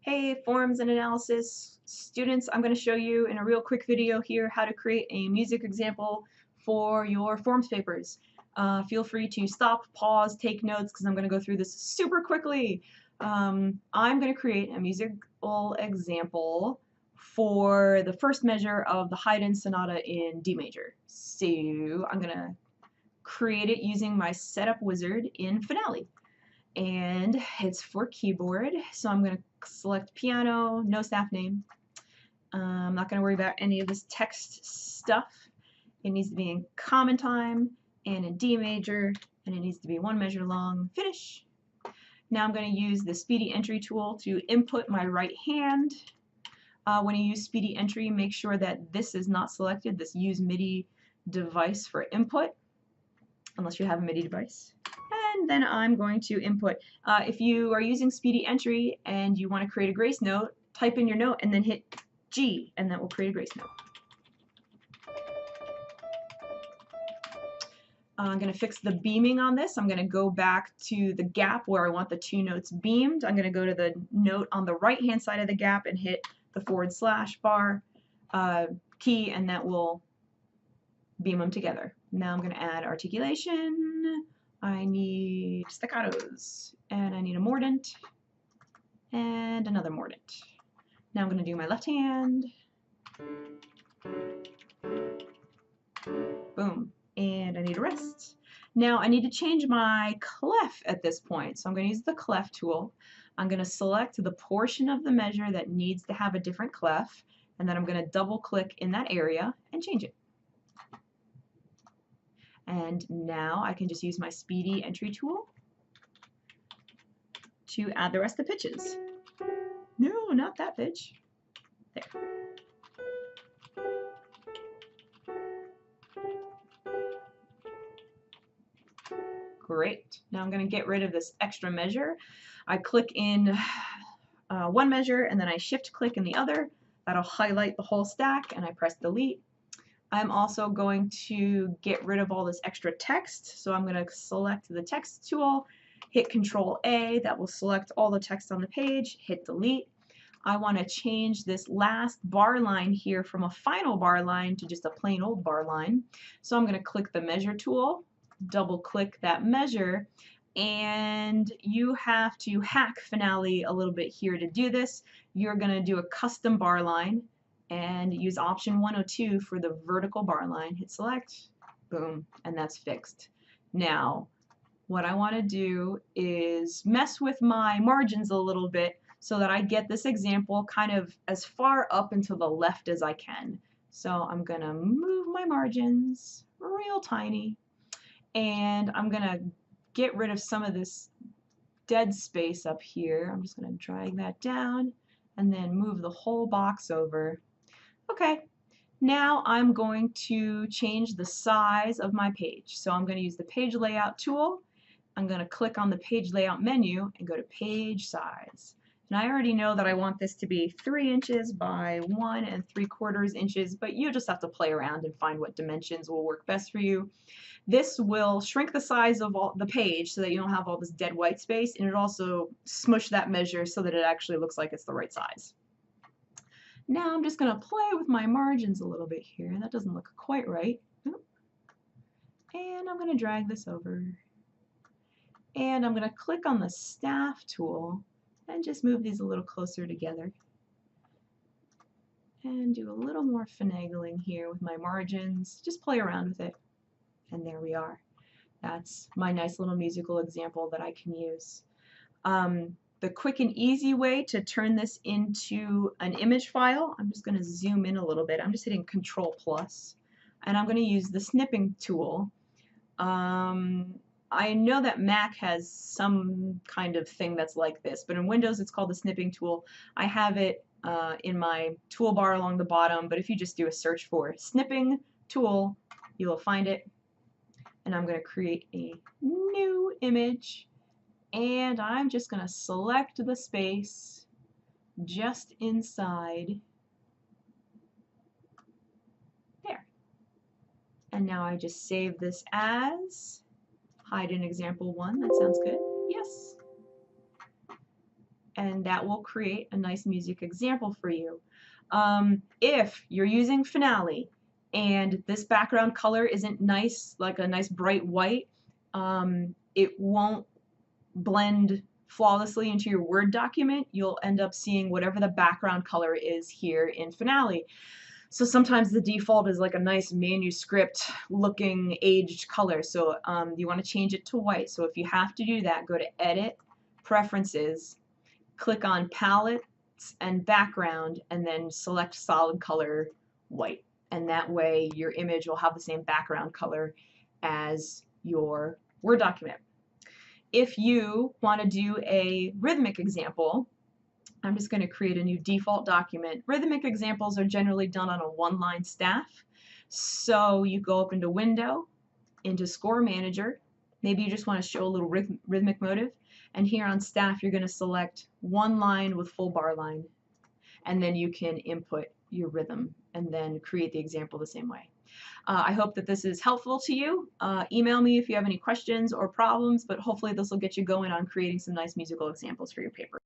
Hey, forms and analysis students, I'm going to show you in a real quick video here how to create a music example for your forms papers. Feel free to stop, pause, take notes because I'm going to go through this super quickly. I'm going to create a musical example for the first measure of the Haydn Sonata in D major. So I'm going to create it using my setup wizard in Finale. And it's for keyboard, so I'm going to select piano, no staff name. I'm not going to worry about any of this text stuff. It needs to be in common time and in D major, and it needs to be one measure long. Finish. Now I'm going to use the Speedy Entry tool to input my right hand. When you use Speedy Entry, make sure that this is not selected, this Use MIDI device for input, unless you have a MIDI device. And then I'm going to input. If you are using Speedy Entry and you want to create a grace note, type in your note and then hit G, and that will create a grace note. I'm going to fix the beaming on this. I'm going to go back to the gap where I want the two notes beamed. I'm going to go to the note on the right hand side of the gap and hit the / bar key, and that will beam them together. Now I'm going to add articulation. I need staccatos, and I need a mordant, and another mordant. Now I'm going to do my left hand. Boom. And I need a rest. Now I need to change my clef at this point, so I'm going to use the clef tool. I'm going to select the portion of the measure that needs to have a different clef, and then I'm going to double click in that area and change it. And now I can just use my Speedy Entry tool to add the rest of the pitches. No, not that pitch. There. Great. Now I'm going to get rid of this extra measure. I click in one measure and then I shift click in the other. That'll highlight the whole stack, and I press delete. I'm also going to get rid of all this extra text, so I'm going to select the text tool, hit Control A, that will select all the text on the page, hit delete. I want to change this last bar line here from a final bar line to just a plain old bar line. So I'm going to click the measure tool, double click that measure, and you have to hack Finale a little bit here to do this. You're going to do a custom bar line and use option 102 for the vertical bar line. Hit select, boom, and that's fixed. Now, what I want to do is mess with my margins a little bit so that I get this example kind of as far up and to the left as I can. So I'm going to move my margins real tiny, and I'm going to get rid of some of this dead space up here. I'm just going to drag that down and then move the whole box over. Okay, now I'm going to change the size of my page. So I'm going to use the page layout tool. I'm going to click on the page layout menu and go to page size. And I already know that I want this to be 3 inches by 1 3/4 inches, but you just have to play around and find what dimensions will work best for you. This will shrink the size of the page so that you don't have all this dead white space, and it also smush that measure so that it actually looks like it's the right size. Now I'm just going to play with my margins a little bit here. That doesn't look quite right. And I'm going to drag this over. And I'm going to click on the staff tool and just move these a little closer together. And do a little more finagling here with my margins. Just play around with it. And there we are. That's my nice little musical example that I can use. The quick and easy way to turn this into an image file, I'm just going to zoom in a little bit. I'm just hitting Control+, and I'm going to use the Snipping Tool. I know that Mac has some kind of thing that's like this, but in Windows it's called the Snipping Tool. I have it in my toolbar along the bottom, but if you just do a search for Snipping Tool, you will find it. And I'm going to create a new image. And I'm just going to select the space just inside there. And now I just save this as Haydn example 1. That sounds good. Yes. and that will create a nice music example for you. If you're using Finale and this background color isn't nice, like a nice bright white, it won't blend flawlessly into your Word document. You'll end up seeing whatever the background color is here in Finale. So sometimes the default is like a nice manuscript looking aged color. So you want to change it to white. So if you have to do that, go to Edit, Preferences, click on Palettes and Background, and then select Solid Color White. And that way your image will have the same background color as your Word document. If you want to do a rhythmic example, I'm just going to create a new default document. Rhythmic examples are generally done on a one-line staff. So you go up into Window, into Score Manager. Maybe you just want to show a little rhythmic motive. And here on staff, you're going to select one line with full bar line. And then you can input your rhythm and then create the example the same way. I hope that this is helpful to you. Email me if you have any questions or problems, but hopefully this will get you going on creating some nice musical examples for your paper.